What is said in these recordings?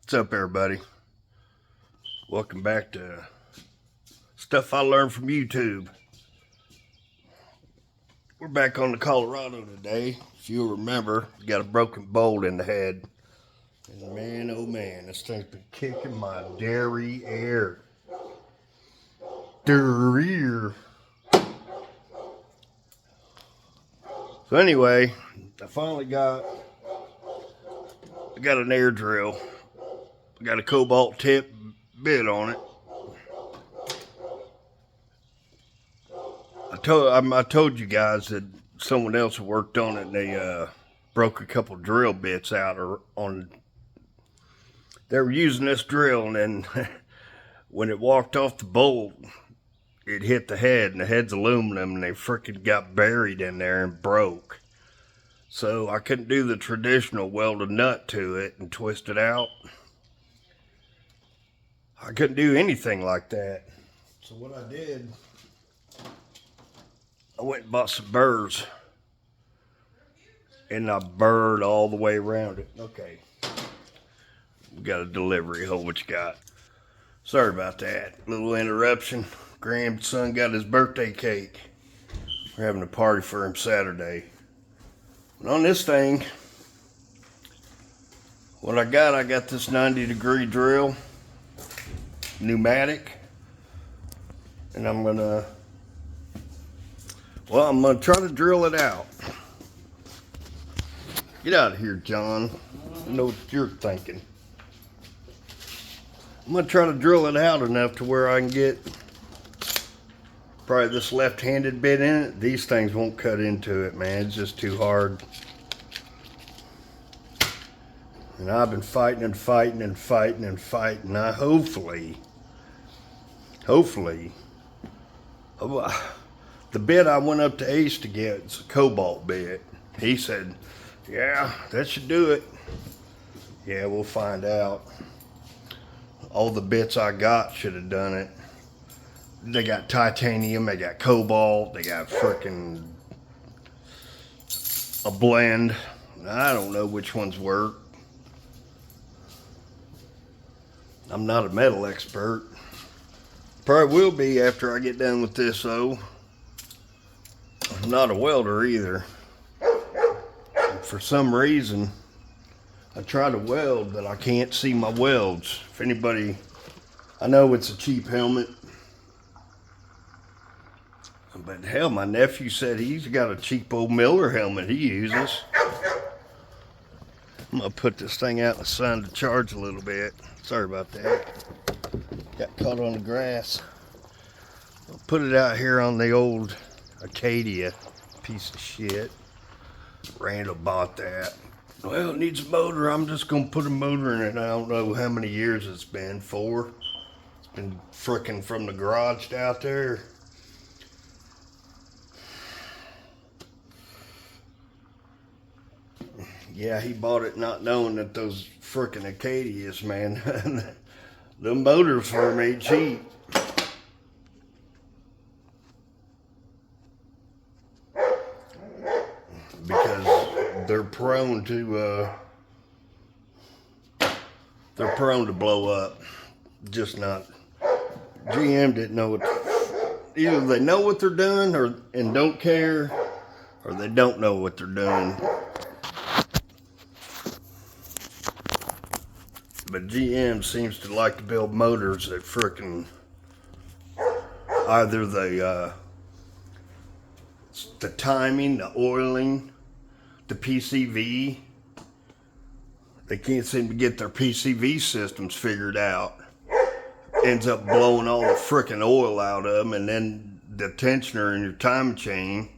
What's up, everybody? Welcome back to Stuff I Learned from YouTube. We're back on the Colorado today. If you remember, got a broken bolt in the head. And man, oh man, this thing's been kicking my derriere. Derriere. So anyway, I finally got an air drill. I got a cobalt tip bit on it. I told you guys that someone else worked on it and they broke a couple drill bits out on. They were using this drill, and then when it walked off the bolt, it hit the head, and the head's aluminum, and they freaking got buried in there and broke. So I couldn't do the traditional weld a nut to it and twist it out. I couldn't do anything like that. So what I did, I went and bought some burrs, and I burred all the way around it. Okay. We got a delivery. Hold what you got. Sorry about that. Little interruption. Grandson got his birthday cake. We're having a party for him Saturday. And on this thing, what I got this 90-degree drill, pneumatic, and I'm gonna try to drill it out. Get out of here, John. I know what you're thinking. I'm gonna try to drill it out enough to where I can get probably this left-handed bit in it. These things won't cut into it, man. It's just too hard. And I've been fighting and fighting and fighting and fighting. Hopefully, the bit I went up to Ace to get is a cobalt bit. He said, yeah, that should do it. Yeah, we'll find out. All the bits I got should have done it. They got titanium, they got cobalt, they got frickin' a blend. I don't know which ones work. I'm not a metal expert. Probably will be after I get done with this though. I'm not a welder either. For some reason, I try to weld, but I can't see my welds. If anybody, I know it's a cheap helmet, but hell, my nephew said he's got a cheap old Miller helmet he uses. I'm gonna put this thing out in the sun to charge a little bit. Sorry about that. Got caught on the grass. I'll put it out here on the old Acadia. Piece of shit. Randall bought that. Well, it needs a motor. I'm just gonna put a motor in it. I don't know how many years it's been. 4. It's been frickin' from the garage out there. Yeah, he bought it not knowing that those frickin' Acadias, man, the motors for them ain't cheap. Because they're prone to blow up. Just not. GM didn't know what. Either they know what they're doing and don't care, or they don't know what they're doing. But GM seems to like to build motors that frickin' either the timing, the oiling, the PCV. They can't seem to get their PCV systems figured out. Ends up blowing all the frickin' oil out of them, and then the tensioner in your timing chain.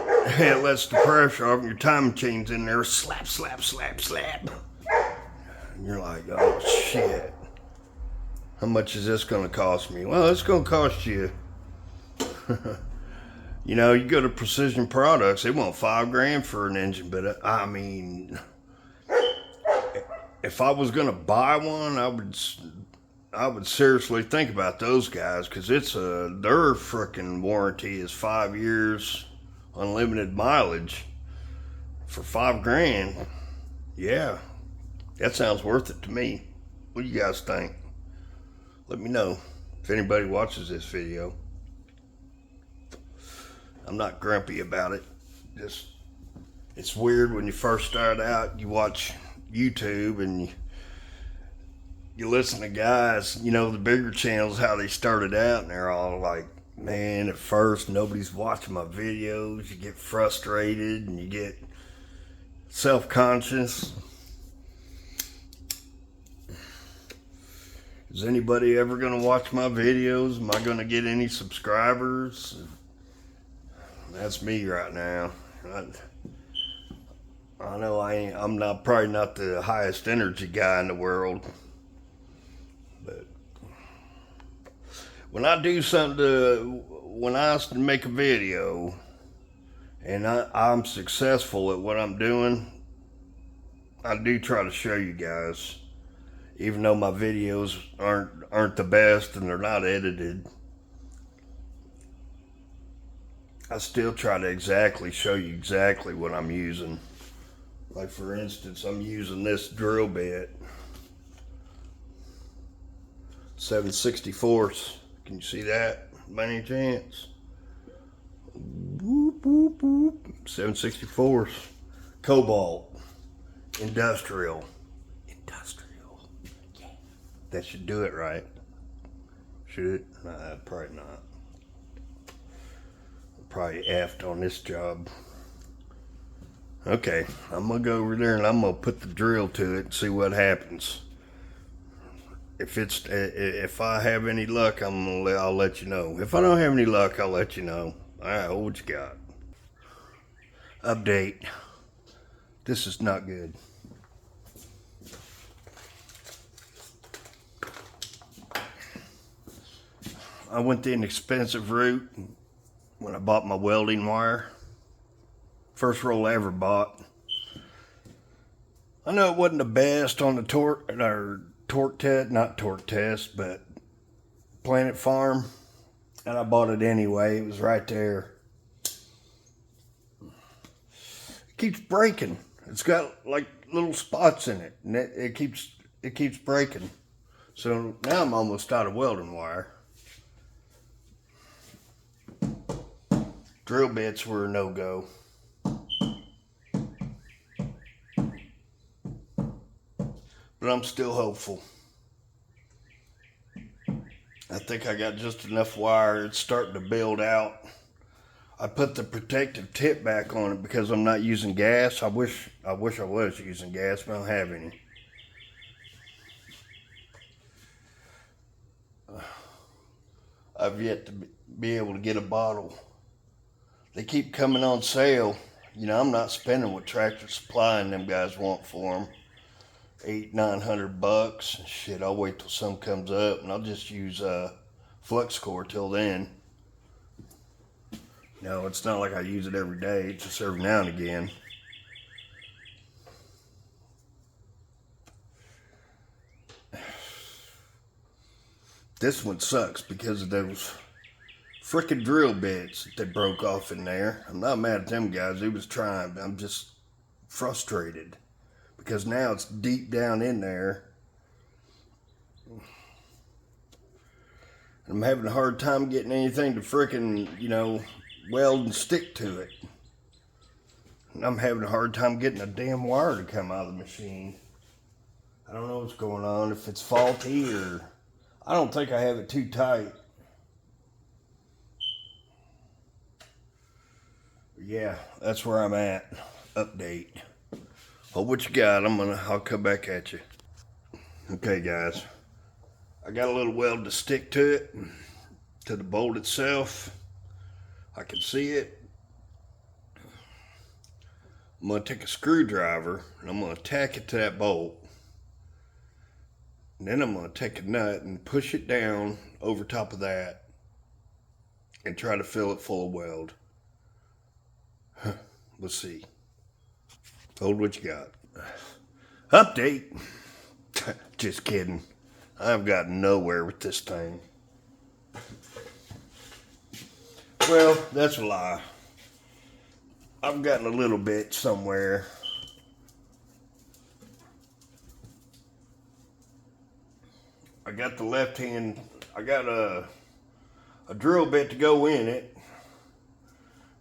It lets the pressure off, and your timing chain's in there. Slap, slap, slap, slap. And you're like, oh shit. How much is this gonna cost me? Well, it's gonna cost you. You know, you go to Precision Products, they want $5,000 for an engine, but I mean, if I was gonna buy one, I would seriously think about those guys, because their frickin' warranty is 5 years, unlimited mileage for $5,000. Yeah, That sounds worth it to me. What do you guys think? Let me know if anybody watches this video. I'm not grumpy about it. Just, it's weird when you first start out, you watch YouTube and you listen to guys, you know, the bigger channels, how they started out, and they're all like, man, at first nobody's watching my videos. You get frustrated and you get self-conscious. Is anybody ever going to watch my videos? Am I going to get any subscribers? That's me right now. I know I'm not probably not the highest energy guy in the world, but when I do something when I make a video and I'm successful at what I'm doing, I do try to show you guys, even though my videos aren't the best and they're not edited. I still try to show you exactly what I'm using. Like for instance, I'm using this drill bit, 7/64. Can you see that by any chance? Whoop, whoop, whoop. 7/64. Cobalt. Industrial. Yeah. That should do it, right? Should it? Nah, probably not. Probably effed on this job. Okay, I'm gonna go over there and I'm gonna put the drill to it and see what happens. If I have any luck, I'll let you know. If I don't have any luck, I'll let you know. All right, what you got? Update. This is not good. I went the inexpensive route when I bought my welding wire. First roll I ever bought. I know it wasn't the best on the torque test, but Planet Farm, and I bought it anyway. It was right there. It keeps breaking. It's got like little spots in it, and it keeps breaking. So now I'm almost out of welding wire. Drill bits were a no-go. But I'm still hopeful. I think I got just enough wire. It's starting to build out. I put the protective tip back on it because I'm not using gas. I wish I was using gas, but I don't have any. I've yet to be able to get a bottle. They keep coming on sale. You know, I'm not spending what Tractor Supply and them guys want for them. $800-900. Shit, I'll wait till some comes up and I'll just use flux core till then. No, it's not like I use it every day. It's just every now and again. This one sucks because of those frickin' drill bits that broke off in there. I'm not mad at them guys. They was trying, but I'm just frustrated because now it's deep down in there. I'm having a hard time getting anything to frickin', you know, weld and stick to it. And I'm having a hard time getting a damn wire to come out of the machine. I don't know what's going on, if it's faulty or... I don't think I have it too tight. Yeah, that's where I'm at. Update. Well, what you got? I'll come back at you. Okay, guys. I got a little weld to stick to it, to the bolt itself. I can see it. I'm gonna take a screwdriver and I'm gonna tack it to that bolt. And then I'm gonna take a nut and push it down over top of that and try to fill it full of weld. Let's see. Hold what you got. Update. Just kidding. I've gotten nowhere with this thing. Well, that's a lie. I've gotten a little bit somewhere. I got the left hand, I got a drill bit to go in it.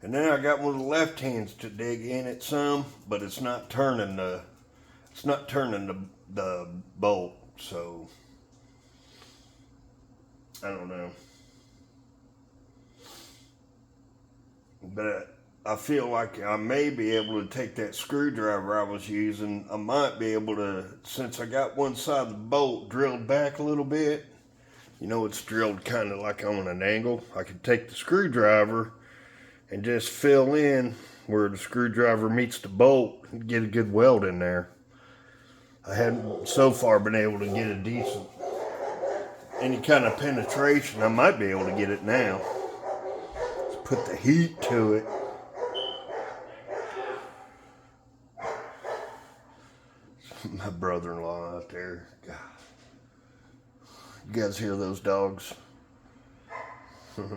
And then I got one of the left hands to dig in it some, but it's not turning the bolt, so I don't know. But I feel like I may be able to take that screwdriver I was using. I might be able to, since I got one side of the bolt drilled back a little bit, you know, it's drilled kind of like on an angle. I could take the screwdriver and just fill in where the screwdriver meets the bolt and get a good weld in there. I hadn't so far been able to get a decent, any kind of penetration. I might be able to get it now. Let's put the heat to it. My brother-in-law out there. God. You guys hear those dogs? That's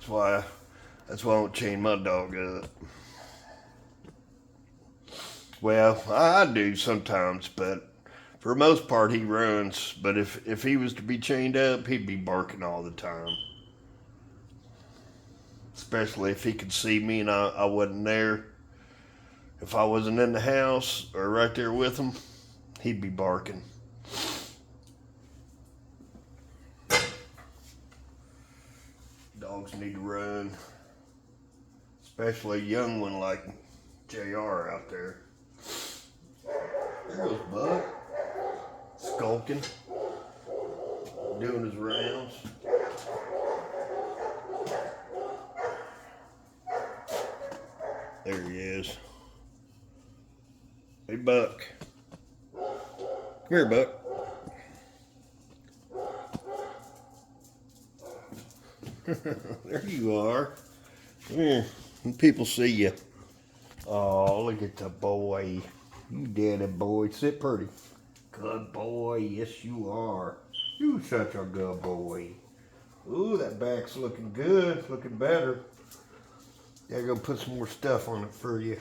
why I don't chain my dog up. Well, I do sometimes, but for the most part he runs. But if he was to be chained up, he'd be barking all the time. Especially if he could see me and I wasn't there. If I wasn't in the house or right there with him, he'd be barking. Dogs need to run. Especially a young one like JR out there. There goes Bud. Skulking. Doing his rounds. There he is. Hey, Buck. Come here, Buck. There you are. Come here. People see you. Oh, look at the boy. You daddy boy. Sit pretty. Good boy. Yes, you are. You such a good boy. Ooh, that back's looking good. Looking better. Yeah, go put some more stuff on it for you.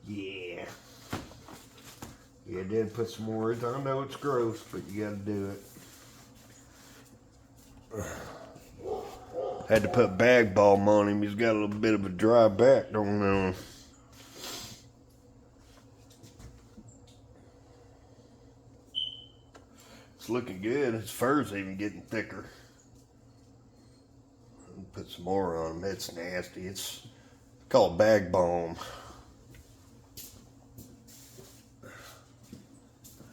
Yeah. Yeah, did put some more. I know it's gross, but you gotta do it. Had to put bag balm on him. He's got a little bit of a dry back, don't know. It's looking good. His fur's even getting thicker. Put some more on him. It's nasty. It's called bag balm.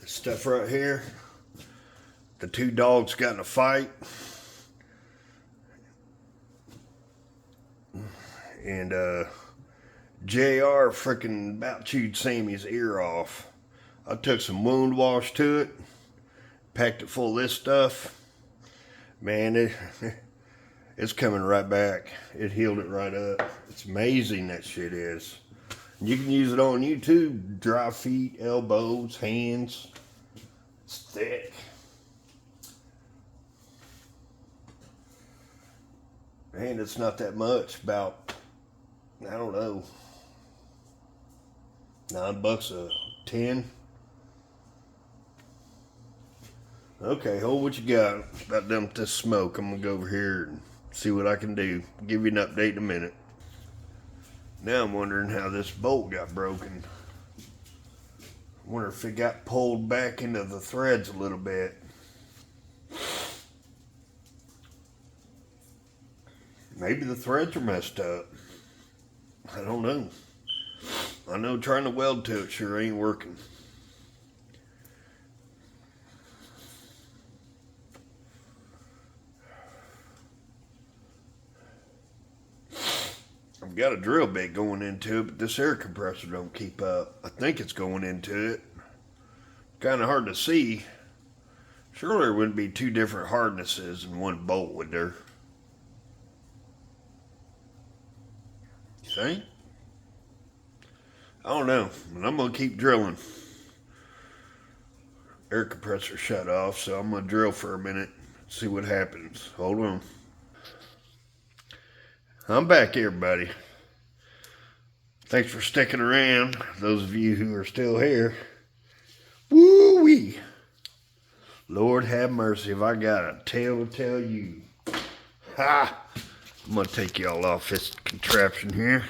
This stuff right here. The two dogs got in a fight. And JR freaking about chewed Sammy's ear off. I took some wound wash to it, packed it full of this stuff. Man, it's coming right back. It healed it right up. It's amazing, that shit is. You can use it on you too. Dry feet, elbows, hands. It's thick. Man, it's not that much. About, I don't know, $9 a 10. Okay, hold what you got. About done with this smoke. I'm gonna go over here and see what I can do. Give you an update in a minute. Now I'm wondering how this bolt got broken. I wonder if it got pulled back into the threads a little bit. Maybe the threads are messed up. I don't know. I know trying to weld to it sure ain't working. I've got a drill bit going into it, but this air compressor don't keep up. I think it's going into it. Kind of hard to see. Surely there wouldn't be two different hardnesses in one bolt, would there? You think? I don't know, but I'm gonna keep drilling. Air compressor shut off, so I'm gonna drill for a minute, see what happens. Hold on. I'm back, everybody. Thanks for sticking around, those of you who are still here. Woo-wee. Lord have mercy if I got a tale to tell you. Ha! I'm gonna take y'all off this contraption here.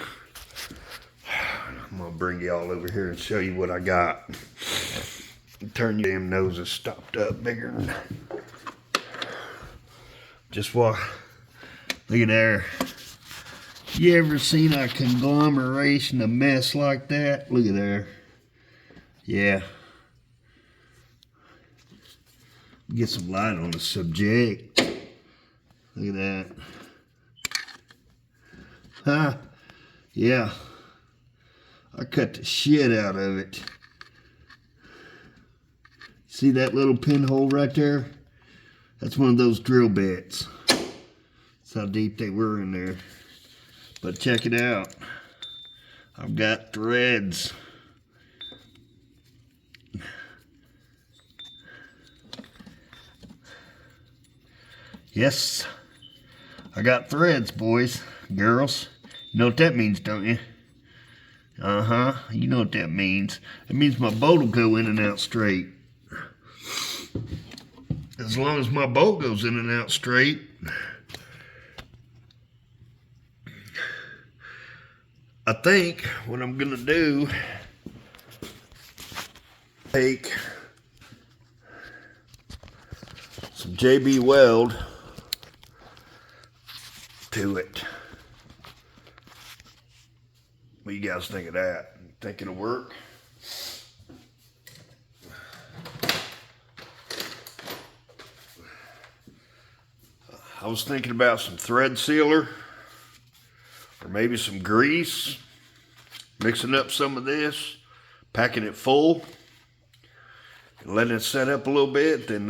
I'm gonna bring y'all over here and show you what I got. Turn your damn noses stopped up bigger than just what. Look at there. You ever seen a conglomeration of mess like that? Look at there. Yeah. Get some light on the subject. Look at that. Huh? Yeah. I cut the shit out of it. See that little pinhole right there? That's one of those drill bits. That's how deep they were in there. But check it out. I've got threads. Yes, I got threads, boys, girls. You know what that means, don't you? Uh-huh, you know what that means. It means my boat will go in and out straight. As long as my boat goes in and out straight, I think what I'm gonna do, take some JB Weld to it. What do you guys think of that? Think it'll work? I was thinking about some thread sealer or maybe some grease, mixing up some of this, packing it full, and letting it set up a little bit, then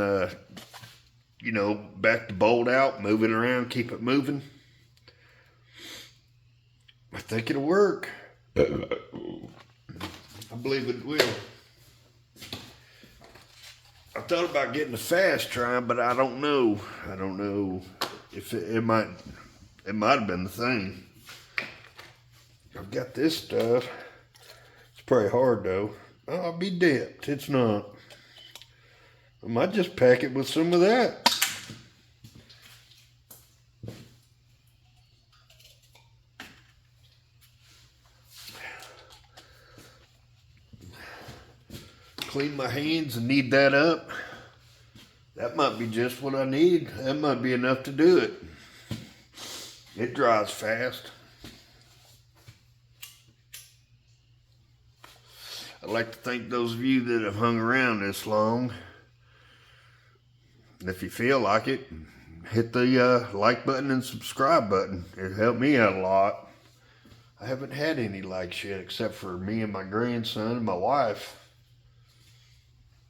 you know, back the bolt out, move it around, keep it moving. I think it'll work. I believe it will. I thought about getting a fast try, but I don't know. I don't know if it might have been the thing. I've got this stuff. It's pretty hard though. Oh, I'll be dipped. It's not. I might just pack it with some of that. Clean my hands and knead that up. That might be just what I need. That might be enough to do it. It dries fast. I'd like to thank those of you that have hung around this long. And if you feel like it, hit the like button and subscribe button. It helped me out a lot. I haven't had any likes yet except for me and my grandson and my wife.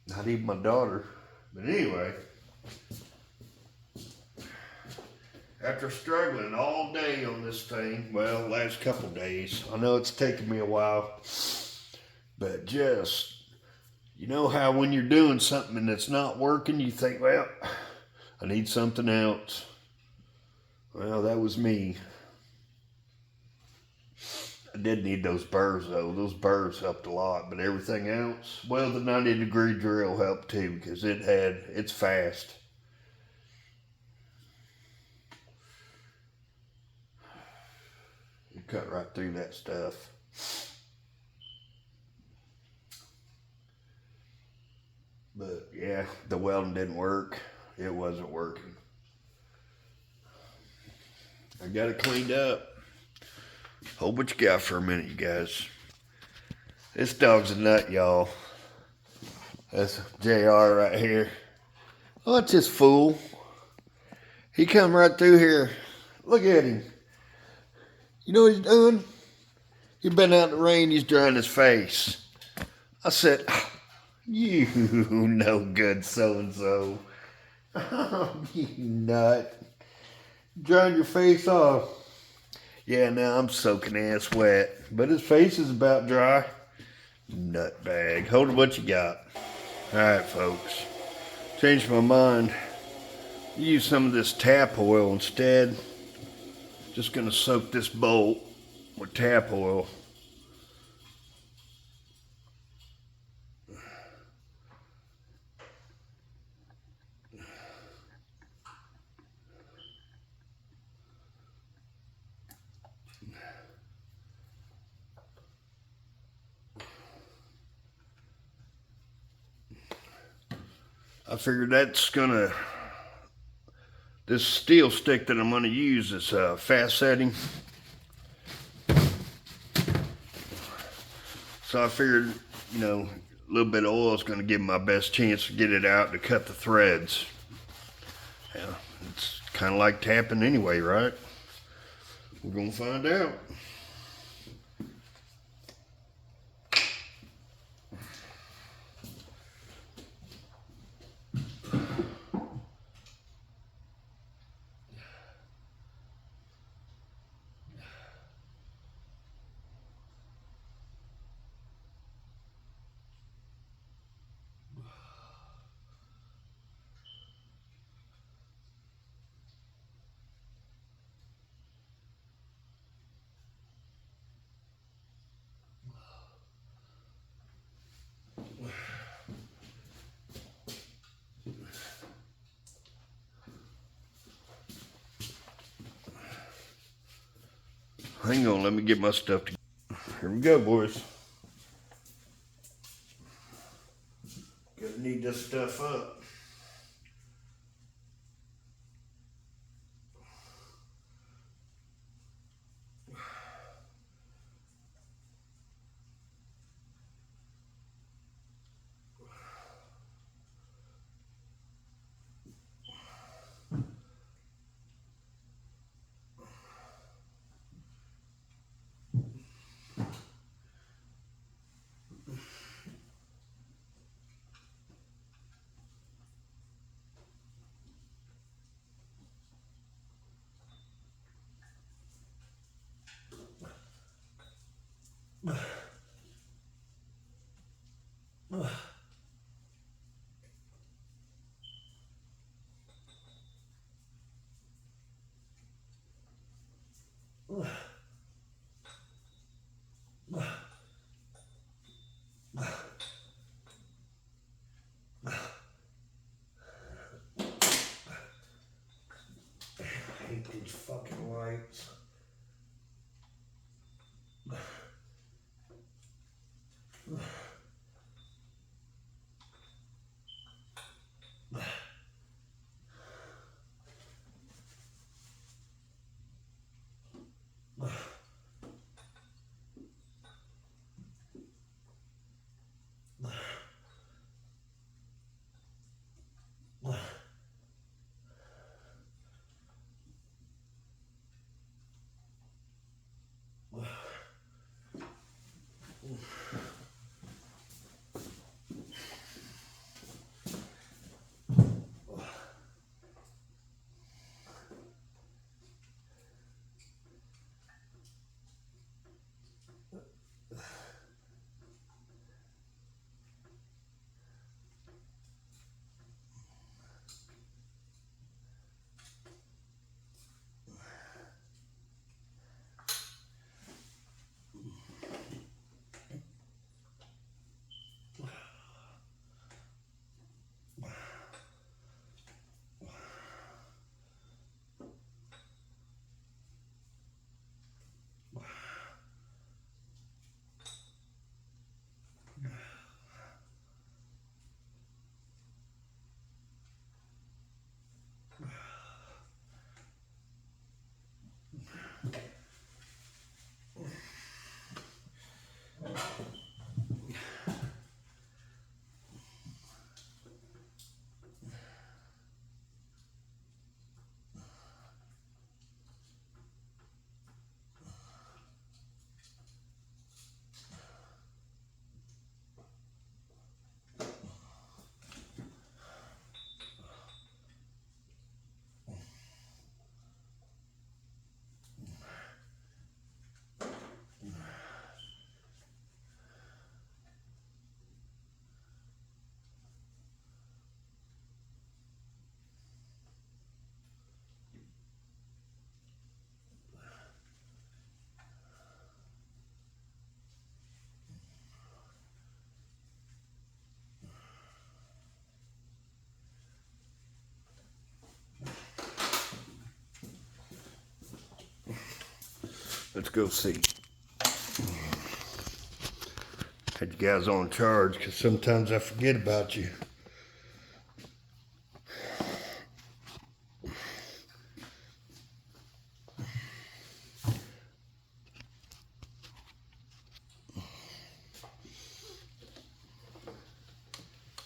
Not even my daughter. But anyway, after struggling all day on this thing, well, last couple days, I know it's taken me a while, but just, you know how when you're doing something and it's not working, you think, well, I need something else. Well, that was me. I did need those burrs though. Those burrs helped a lot, but everything else, well, the 90-degree drill helped too because it's fast. You cut right through that stuff. But yeah, the welding didn't work. It wasn't working. I got it cleaned up. Hold what you got for a minute, you guys. This dog's a nut, y'all. That's JR right here. Oh, it's this fool. He come right through here. Look at him. You know what he's doing? He's been out in the rain, he's drying his face. I said, you no good so-and-so. Oh, you nut. Drying your face off. Yeah, now I'm soaking ass wet, but his face is about dry. Nutbag. Hold it what you got. Alright, folks. Changed my mind. Use some of this tap oil instead. Just gonna soak this bolt with tap oil. I figured that's gonna, this steel stick that I'm gonna use is fast setting. So I figured, you know, a little bit of oil is gonna give me my best chance to get it out to cut the threads. Yeah, it's kind of like tapping anyway, right? We're gonna find out. Hang on, let me get my stuff together. Here we go, boys. Gonna need this stuff up. I hate these fucking lights. Let's go see. Had you guys on charge because sometimes I forget about you.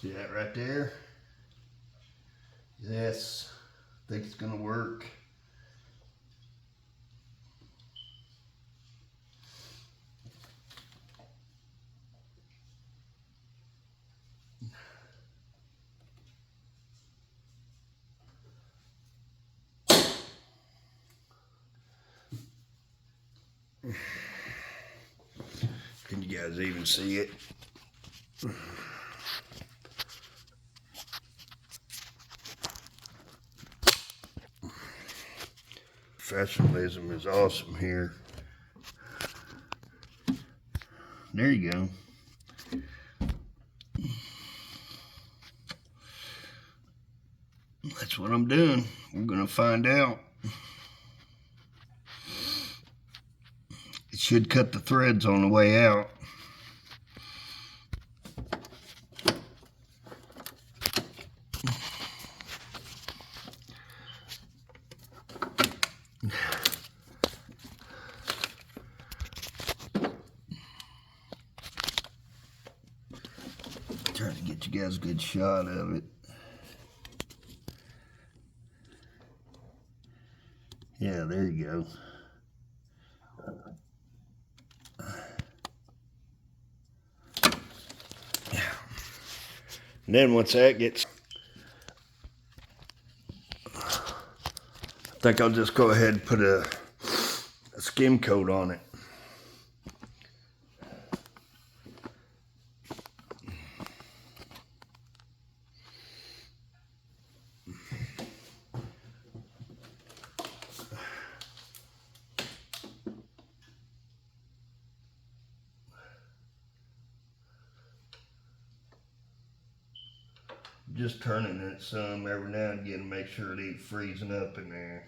See that right there? Yes, I think it's gonna work. Can you guys even see it? Professionalism is awesome here. There you go. That's what I'm doing. We're gonna find out. It should cut the threads on the way out. Trying to get you guys a good shot of it. Yeah, there you go. And then once that gets, I think I'll just go ahead and put a skim coat on it. Just turning it some every now and again to make sure it ain't freezing up in there.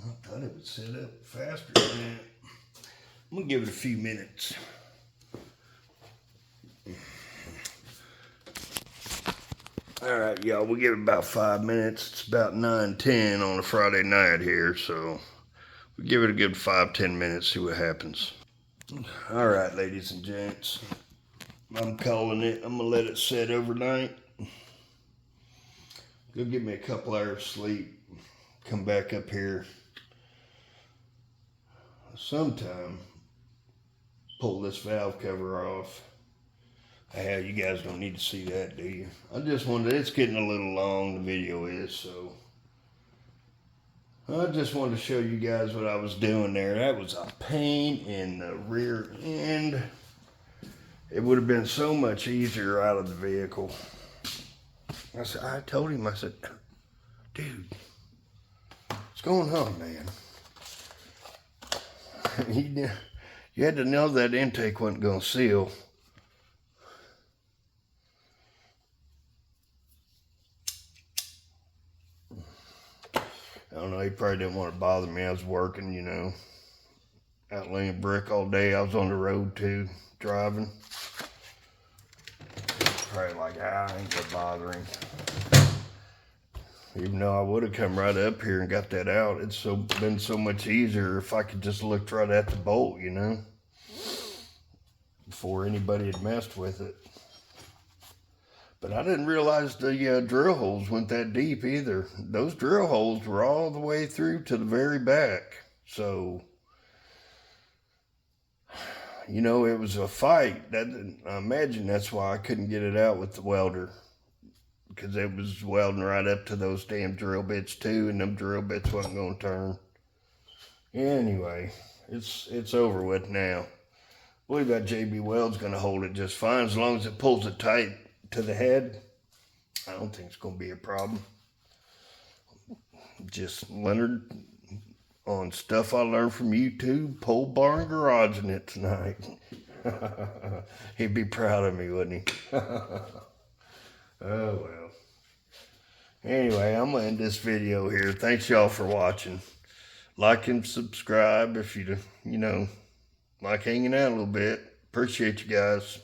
I thought it would set up faster than that. I'm gonna give it a few minutes. All right, y'all, we'll give it about 5 minutes. It's about 9:10 on a Friday night here, so we'll give it a good 5-10 minutes, see what happens. All right, ladies and gents, I'm calling it. I'm gonna let it set overnight. Go give me a couple hours sleep. Come back up here sometime pull this valve cover off. Hell, you guys don't need to see that, do you? I just wanted, it's getting a little long, the video is, so. I just wanted to show you guys what I was doing there. That was a pain in the rear end. It would have been so much easier out of the vehicle. I told him, I said, dude, what's going on, man? You had to know that intake wasn't going to seal. I don't know, he probably didn't want to bother me. I was working, you know, out laying brick all day. I was on the road too, driving. Probably like, I ain't gonna bother him. Even though I would have come right up here and got that out, it's been so much easier if I could just look right at the bolt, you know, before anybody had messed with it. But I didn't realize the drill holes went that deep either. Those drill holes were all the way through to the very back. So, you know, it was a fight. I imagine that's why I couldn't get it out with the welder. Because it was welding right up to those damn drill bits too, and them drill bits wasn't going to turn. Anyway, it's over with now. I believe that JB Weld's going to hold it just fine as long as it pulls it tight to the head. I don't think it's going to be a problem. Just Leonard on stuff I learned from YouTube, pole barn garaging it tonight. He'd be proud of me, wouldn't he? Oh well. Anyway, I'm gonna end this video here. Thanks y'all for watching. Like and subscribe if you know, like hanging out a little bit. Appreciate you guys.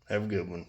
Have a good one.